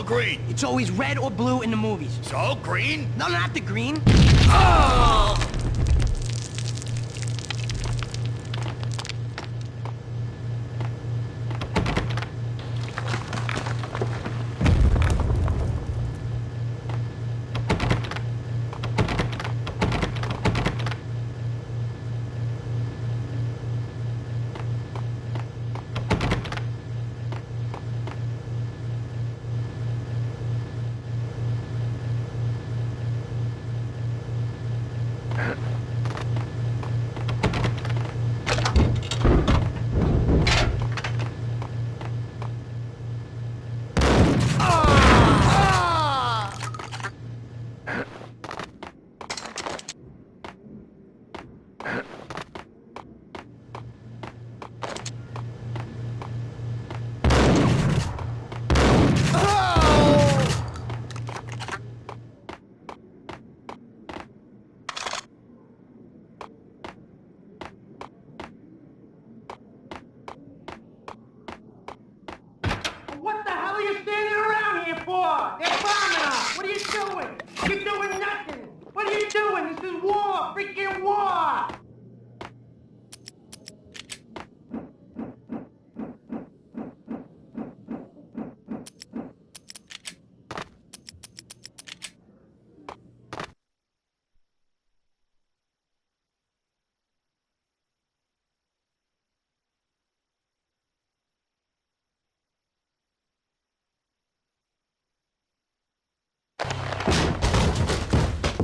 or green? It's always red or blue in the movies. So, green? No, not the green. Oh! What the hell are you standing around here for? They're bombing us. What are you doing? You're doing nothing. What are you doing? This is war. Freaking war.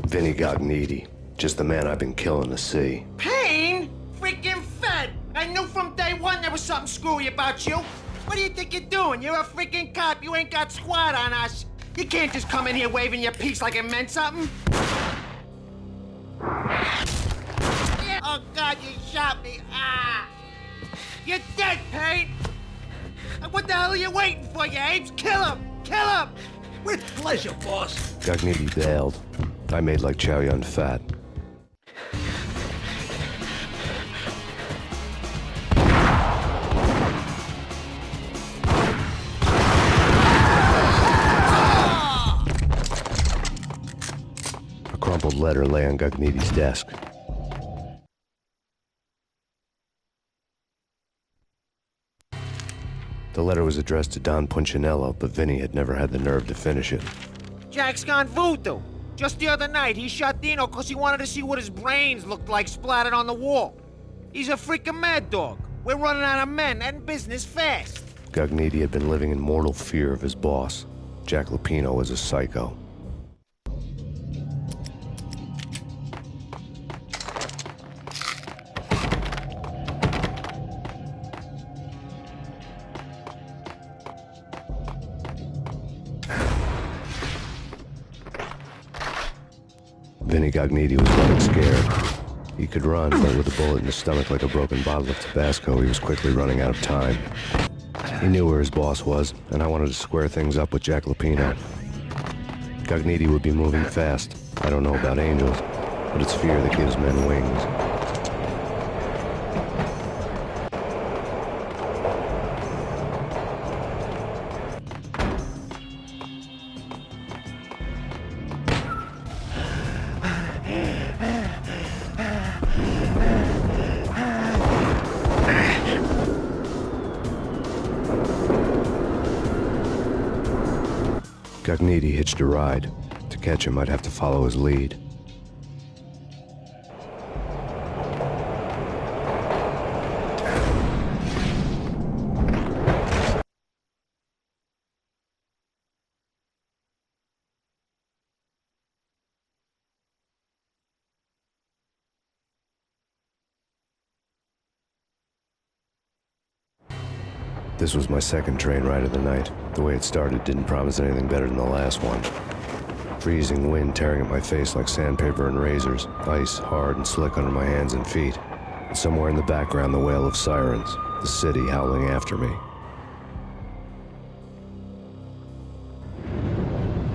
Vinny Gognitti, just the man I've been killing to see. Payne? Freaking Fed. I knew from day one there was something screwy about you. What do you think you're doing? You're a freaking cop. You ain't got squat on us. You can't just come in here waving your piece like it meant something. Oh, God, you shot me. Ah! You're dead, Payne! What the hell are you waiting for, you apes? Kill him! Kill him! With pleasure, boss. Gognitti bailed. I made like Chow Yun Fat. A crumpled letter lay on Gognitti's desk. The letter was addressed to Don Punchinello, but Vinny had never had the nerve to finish it. Jack's gone voodoo. Just the other night, he shot Dino because he wanted to see what his brains looked like splattered on the wall. He's a freaking mad dog. We're running out of men and business fast. Gognitti had been living in mortal fear of his boss. Jack Lupino was a psycho. Vinny Gognitti was running scared. He could run, but with a bullet in his stomach like a broken bottle of Tabasco, he was quickly running out of time. He knew where his boss was, and I wanted to square things up with Jack Lupino. Gognitti would be moving fast. I don't know about angels, but it's fear that gives men wings. Gognitti hitched a ride. To catch him, I'd have to follow his lead. This was my second train ride of the night. The way it started didn't promise anything better than the last one. Freezing wind tearing at my face like sandpaper and razors, ice hard and slick under my hands and feet. And somewhere in the background, the wail of sirens, the city howling after me.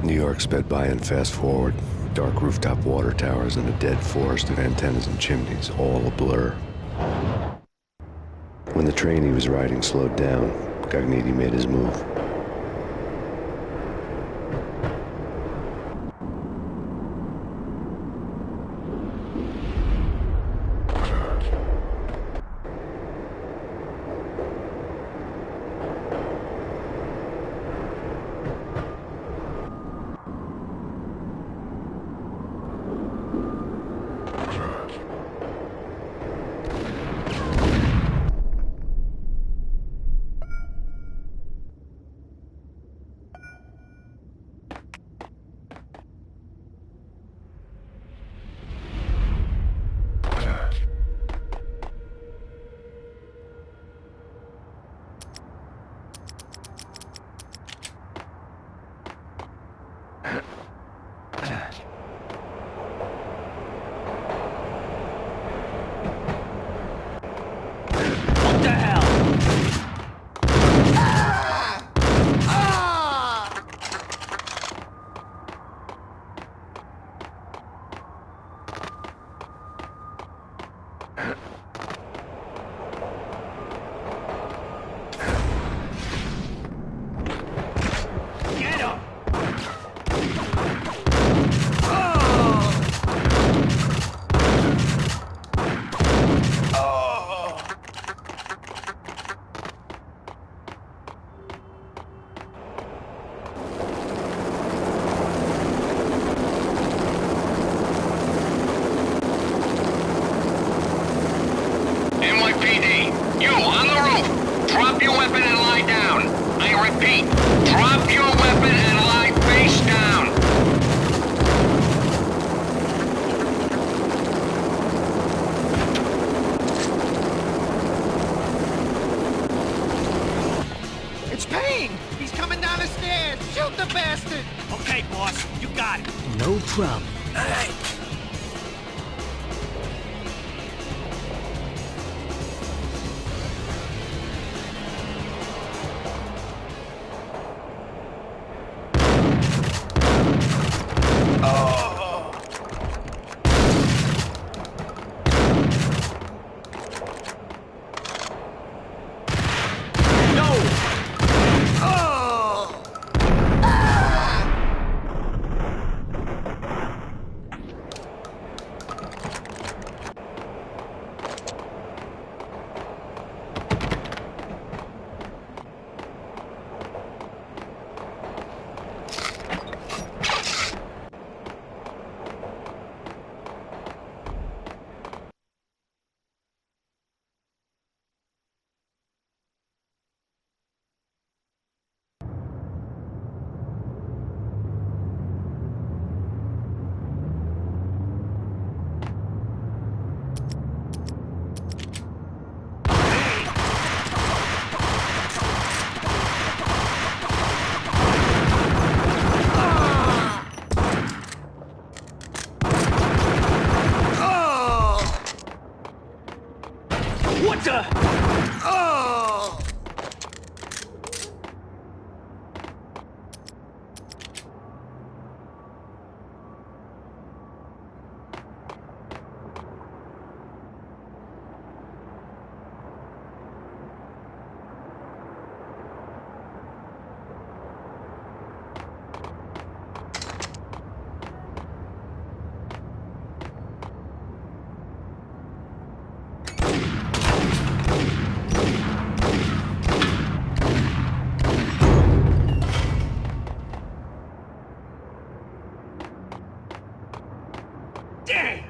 New York sped by in fast forward. Dark rooftop water towers and a dead forest of antennas and chimneys, all a blur. When the train he was riding slowed down, Gognitti made his move. What the hell? Get him! NYPD, you on the roof. Drop your weapon and lie down. I repeat, drop your weapon and lie face down. It's Payne! He's coming down the stairs! Shoot the bastard! Okay, boss, you got it. No problem. Hey! What the? Oh! Damn!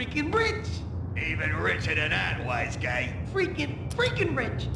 freaking rich. Even richer than that, wise guy. Freaking rich.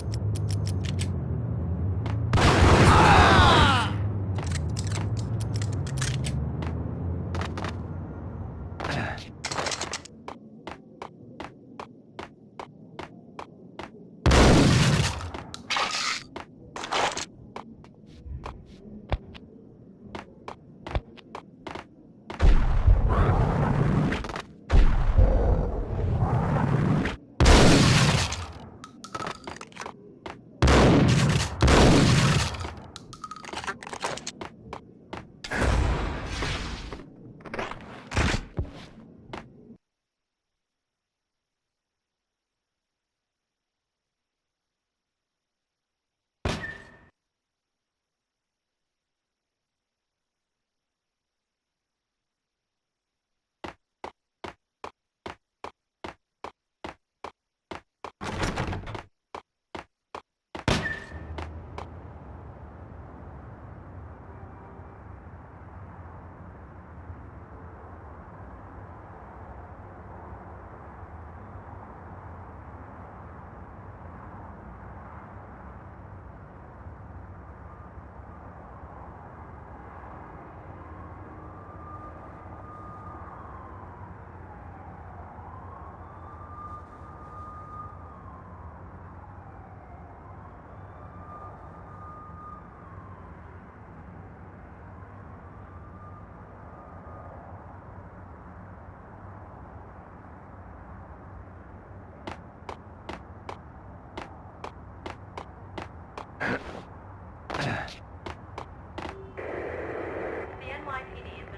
The NYPD has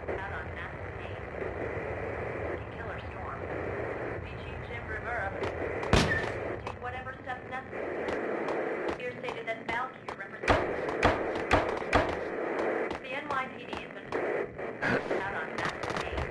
been out on massive Payne. Working killer storm. The Chief Jim Rivera will take whatever steps necessary. Here stated that Valkyrie represents the NYPD has been out on massive Payne.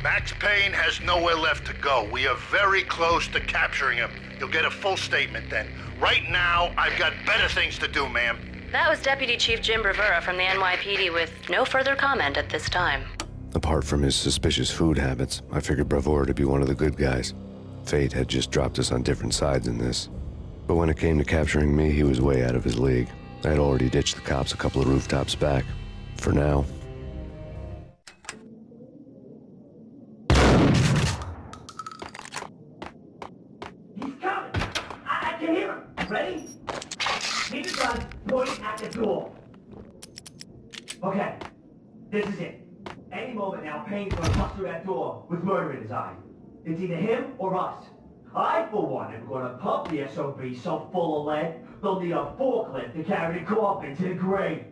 Max Payne has nowhere left to go. We are very close to capturing him. You'll get a full statement then. Right now, I've got better things to do, ma'am. That was Deputy Chief Jim Rivera from the NYPD with no further comment at this time. Apart from his suspicious food habits, I figured Bravura to be one of the good guys. Fate had just dropped us on different sides in this. But when it came to capturing me, he was way out of his league. I had already ditched the cops a couple of rooftops back. For now. He's coming! I can hear him! Ready? Keep your gun pointing at the door. Okay, this is it. Any moment now, Payne's gonna bust through that door with murder in his eye. It's either him or us. I, for one, am gonna pump the SOB so full of lead, they'll need a forklift to carry the coffin to the grave.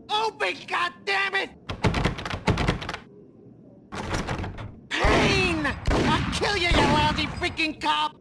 Open, goddammit! Payne! I'll kill you, you lousy freaking cop!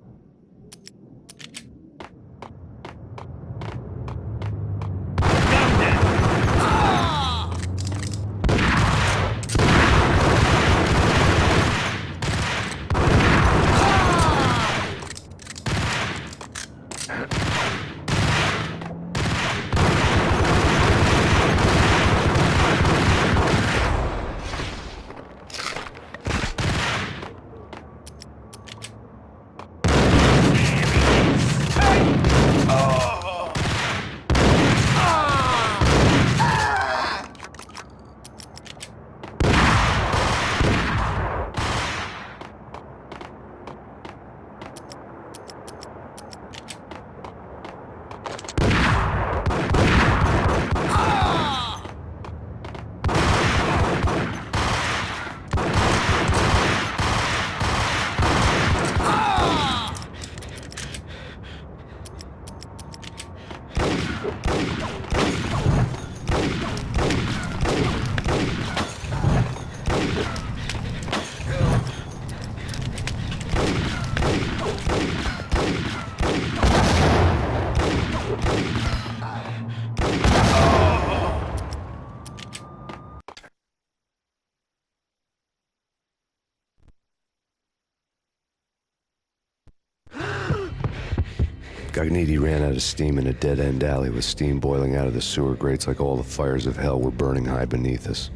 Gognitti ran out of steam in a dead-end alley with steam boiling out of the sewer grates like all the fires of hell were burning high beneath us.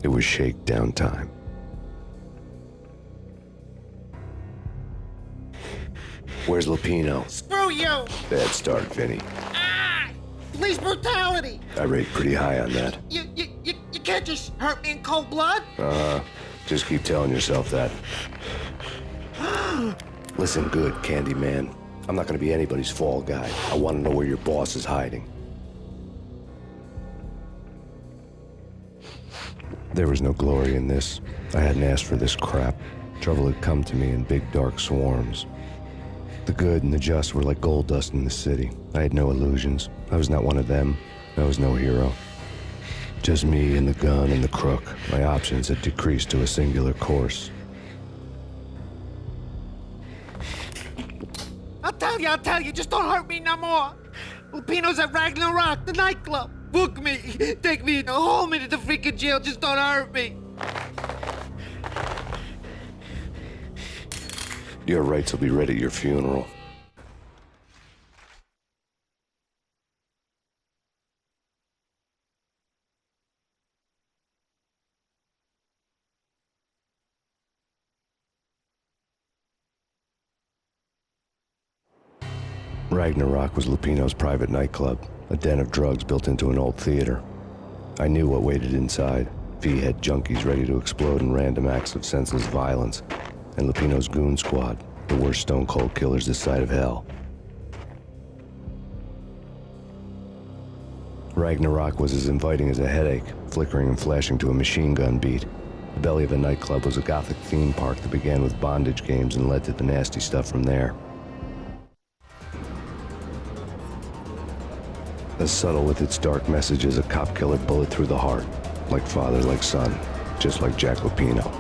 It was shakedown time. Where's Lupino? Screw you! Bad start, Vinny. Ah! Police brutality! I rate pretty high on that. You can't just hurt me in cold blood? Just keep telling yourself that. Listen good, Candyman. I'm not gonna be anybody's fall guy. I want to know where your boss is hiding. There was no glory in this. I hadn't asked for this crap. Trouble had come to me in big dark swarms. The good and the just were like gold dust in the city. I had no illusions. I was not one of them. I was no hero. Just me and the gun and the crook. My options had decreased to a singular course. I'll tell you, just don't hurt me no more. Lupino's at Ragnarok, the nightclub. Book me, take me, hold me to the freaking jail, just don't hurt me. Your rights will be read at your funeral. Ragnarok was Lupino's private nightclub, a den of drugs built into an old theater. I knew what waited inside. V-head junkies ready to explode in random acts of senseless violence, and Lupino's goon squad, the worst stone-cold killers this side of hell. Ragnarok was as inviting as a headache, flickering and flashing to a machine gun beat. The belly of the nightclub was a gothic theme park that began with bondage games and led to the nasty stuff from there. As subtle with its dark message as a cop killer bullet through the heart. Like father, like son. Just like Jack Lupino.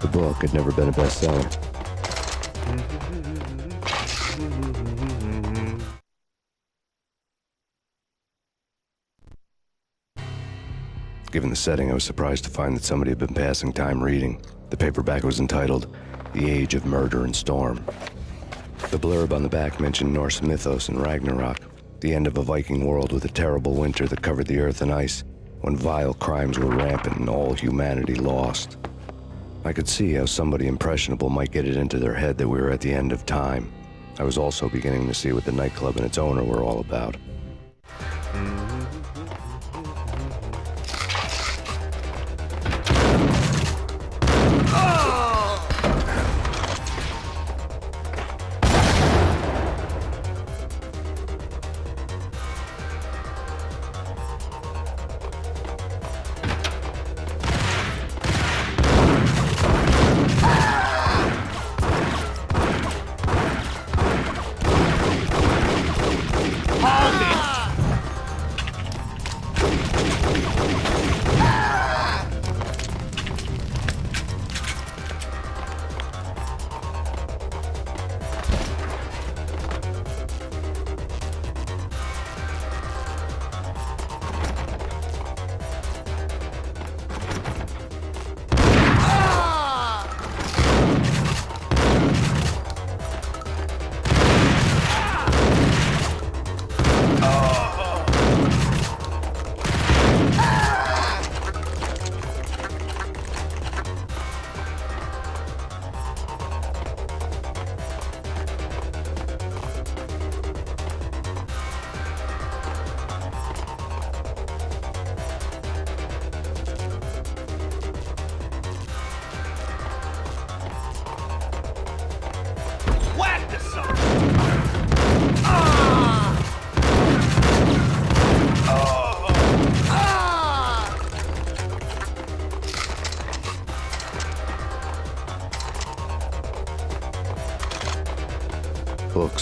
The book had never been a bestseller. Given the setting, I was surprised to find that somebody had been passing time reading. The paperback was entitled, The Age of Murder and Storm. The blurb on the back mentioned Norse mythos and Ragnarok, the end of a Viking world with a terrible winter that covered the earth in ice, when vile crimes were rampant and all humanity lost. I could see how somebody impressionable might get it into their head that we were at the end of time. I was also beginning to see what the nightclub and its owner were all about. Hold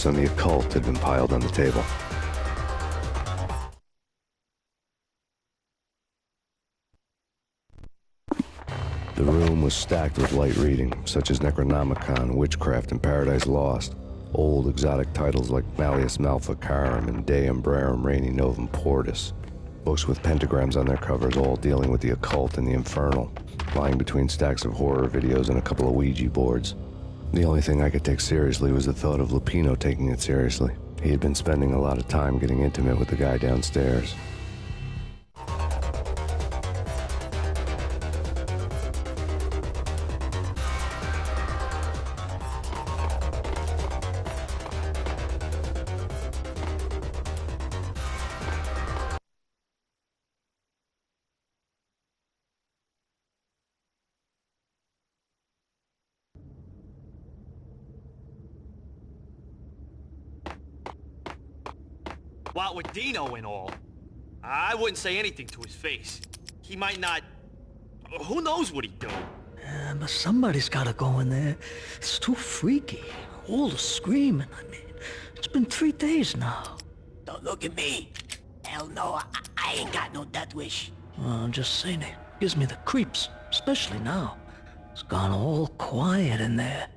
books on the occult had been piled on the table. The room was stacked with light reading, such as Necronomicon, Witchcraft, and Paradise Lost. Old exotic titles like Malleus Maleficarum and De Umbrarum Reini Novum Portus. Books with pentagrams on their covers, all dealing with the occult and the infernal, lying between stacks of horror videos and a couple of Ouija boards. The only thing I could take seriously was the thought of Lupino taking it seriously. He had been spending a lot of time getting intimate with the guy downstairs. What with Dino and all, I wouldn't say anything to his face. He might not... Who knows what he'd do? But somebody's gotta go in there. It's too freaky. All the screaming, I mean. It's been 3 days now. Don't look at me. Hell no, I ain't got no death wish. I'm just saying, it gives me the creeps, especially now. It's gone all quiet in there.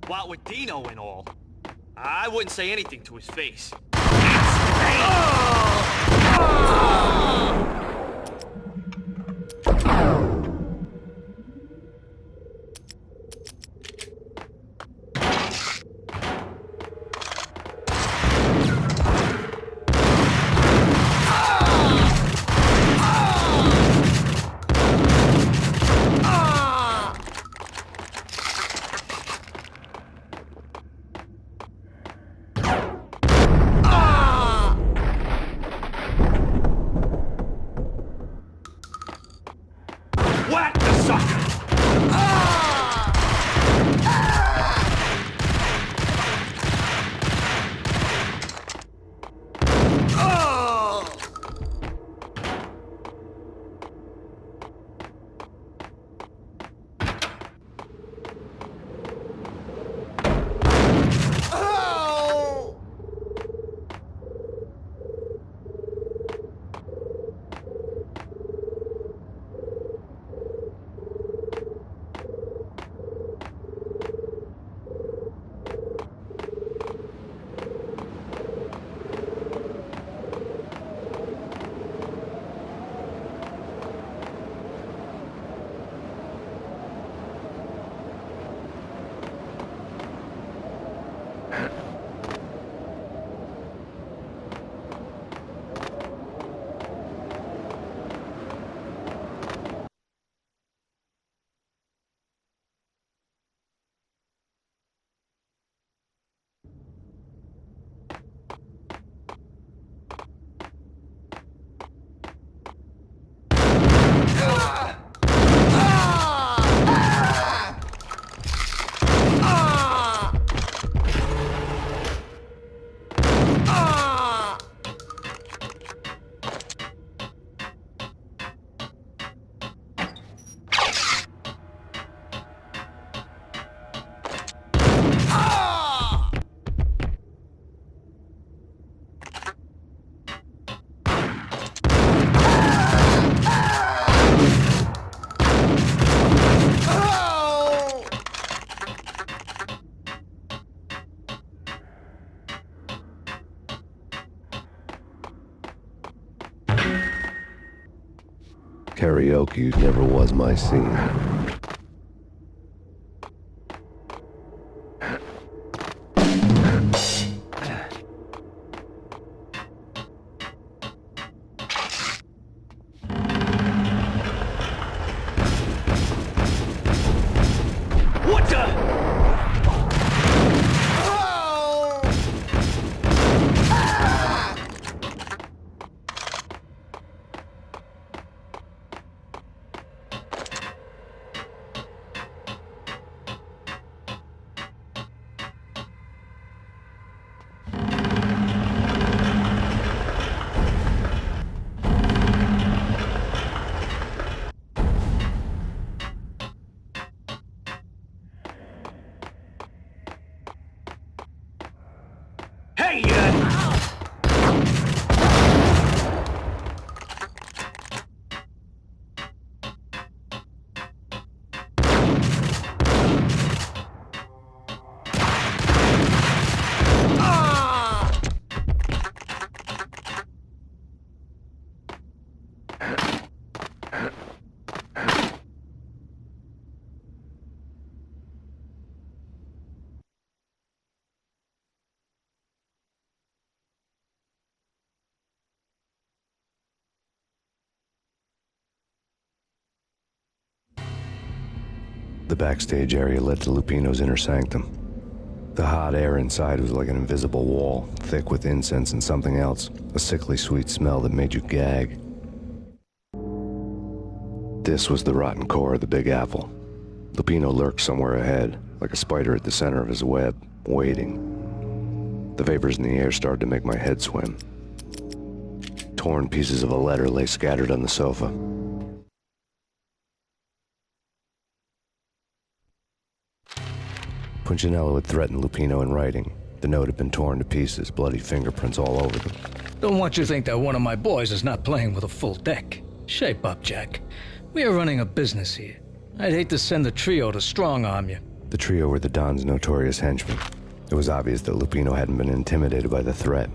What with Dino and all, I wouldn't say anything to his face. Karaoke never was my scene. What the? Hey, The backstage area led to Lupino's inner sanctum. The hot air inside was like an invisible wall, thick with incense and something else, a sickly sweet smell that made you gag. This was the rotten core of the Big Apple. Lupino lurked somewhere ahead, like a spider at the center of his web, waiting. The vapors in the air started to make my head swim. Torn pieces of a letter lay scattered on the sofa. Punchinello had threatened Lupino in writing. The note had been torn to pieces, bloody fingerprints all over them. Don't want you to think that one of my boys is not playing with a full deck. Shape up, Jack. We are running a business here. I'd hate to send the trio to strong-arm you. The trio were the Don's notorious henchmen. It was obvious that Lupino hadn't been intimidated by the threat.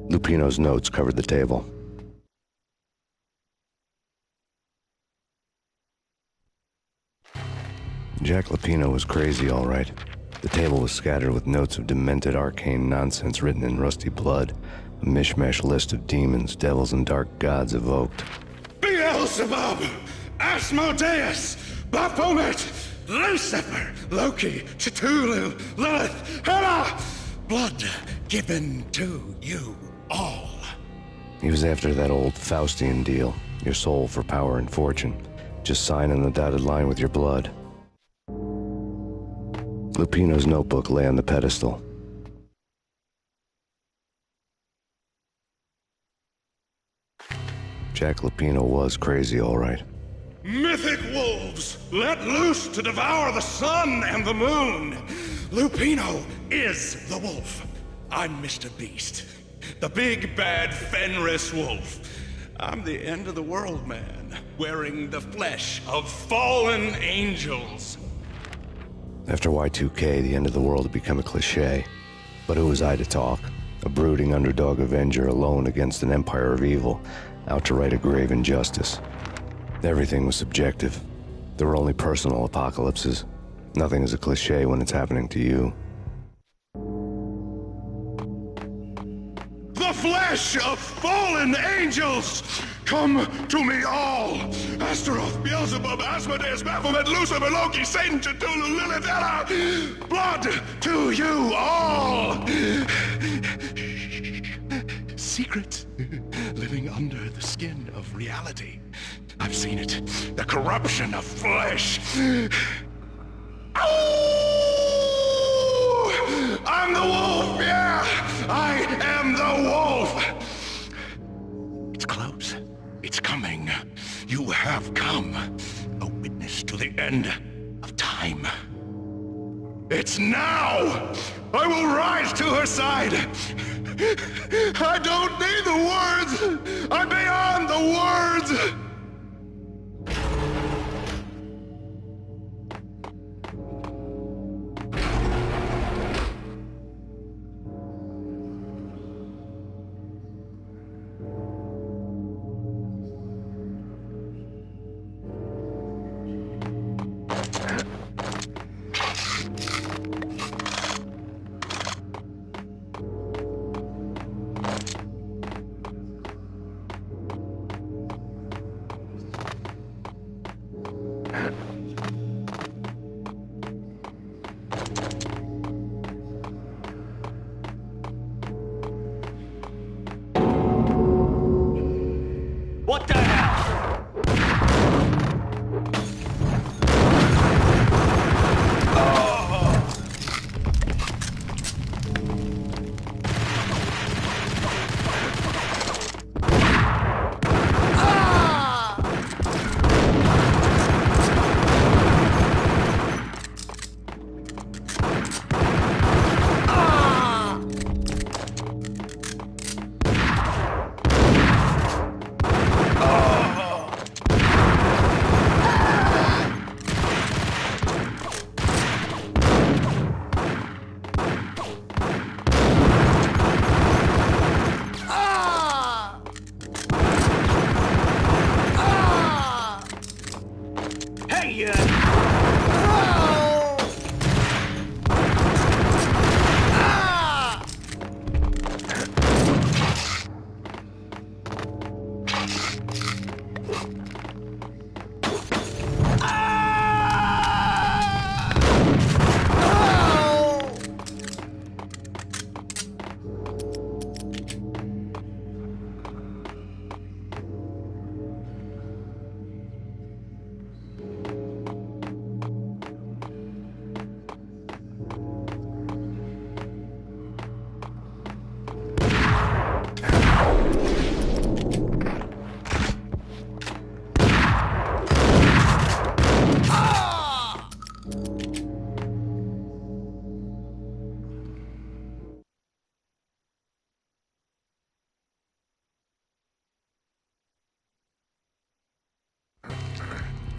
Lupino's notes covered the table. Jack Lupino was crazy, all right. The table was scattered with notes of demented arcane nonsense written in rusty blood, a mishmash list of demons, devils, and dark gods evoked. Beelzebub, Asmodeus, Baphomet, Lucifer, Loki, Cthulhu, Lilith, Hela! Blood given to you all. He was after that old Faustian deal, your soul for power and fortune. Just sign on the dotted line with your blood. Lupino's notebook lay on the pedestal. Jack Lupino was crazy, all right. Mythic wolves, let loose to devour the sun and the moon. Lupino is the wolf. I'm Mr. Beast, the big bad Fenris wolf. I'm the end of the world man, wearing the flesh of fallen angels. After Y2K, the end of the world had become a cliché. But who was I to talk? A brooding underdog avenger alone against an empire of evil, out to right a grave injustice. Everything was subjective. There were only personal apocalypses. Nothing is a cliché when it's happening to you. The flesh of fallen angels! Come to me all! Astaroth, Beelzebub, Asmodeus, Baphomet, Lucifer, Loki, Satan, Cthulhu, Lilith, Hela! Blood to you all! Secret living under the skin of reality. I've seen it. The corruption of flesh. Ow! I'm the wolf, yeah! I am the wolf! It's close. It's coming. You have come. A witness to the end of time. It's now! I will rise to her side! I don't need the words! I'm beyond the words! What the hell?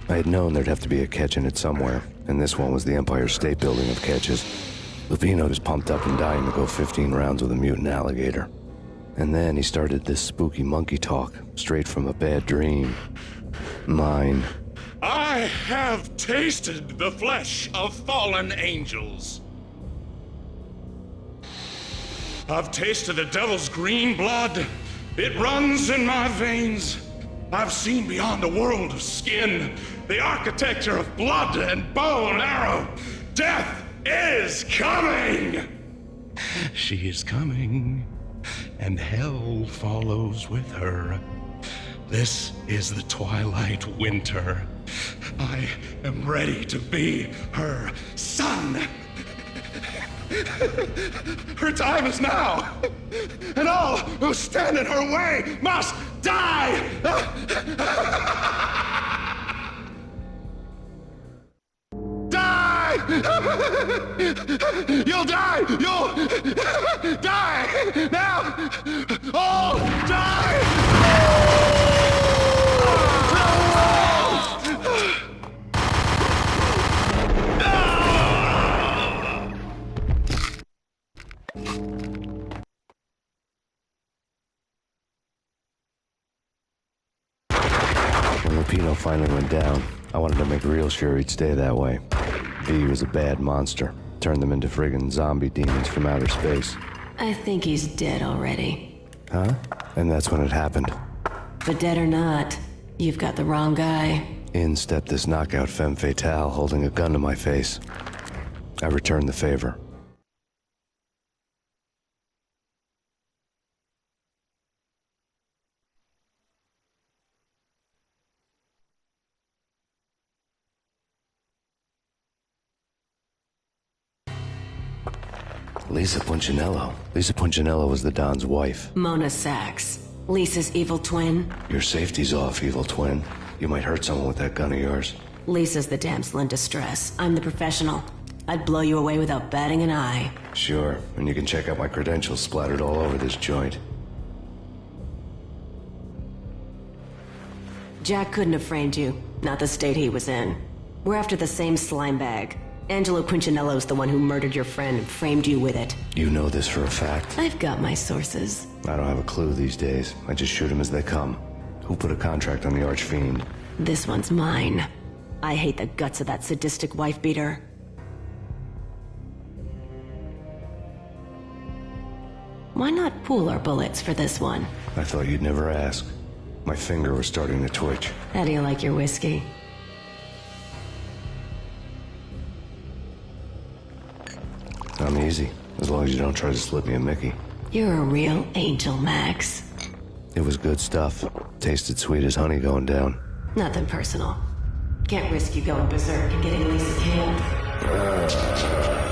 I had known there'd have to be a catch in it somewhere, and this one was the Empire State Building of catches. Lupino was pumped up and dying to go 15 rounds with a mutant alligator. And then he started this spooky monkey talk, straight from a bad dream. Mine. I have tasted the flesh of fallen angels. I've tasted the devil's green blood. It runs in my veins. I've seen beyond a world of skin, the architecture of blood and bow and arrow. Death is coming! She is coming, and hell follows with her. This is the twilight winter. I am ready to be her son. Her time is now, and all who stand in her way must die! Die! You'll die! You'll die! Now! All die! When Lupino finally went down, I wanted to make real sure he'd stay that way. V was a bad monster. Turned them into friggin' zombie demons from outer space. I think he's dead already. Huh? And that's when it happened. But dead or not, you've got the wrong guy. In stepped this knockout femme fatale holding a gun to my face. I returned the favor. Lisa Punchinello. Lisa Punchinello was the Don's wife. Mona Sachs. Lisa's evil twin. Your safety's off, evil twin. You might hurt someone with that gun of yours. Lisa's the damsel in distress. I'm the professional. I'd blow you away without batting an eye. Sure, and you can check out my credentials splattered all over this joint. Jack couldn't have framed you. Not the state he was in. We're after the same slime bag. Angelo Punchinello's the one who murdered your friend and framed you with it. You know this for a fact? I've got my sources. I don't have a clue these days. I just shoot them as they come. Who put a contract on the Archfiend? This one's mine. I hate the guts of that sadistic wife-beater. Why not pool our bullets for this one? I thought you'd never ask. My finger was starting to twitch. How do you like your whiskey? I'm easy, as long as you don't try to slip me a Mickey. You're a real angel, Max. It was good stuff. Tasted sweet as honey going down. Nothing personal. Can't risk you going berserk and getting Lisa killed.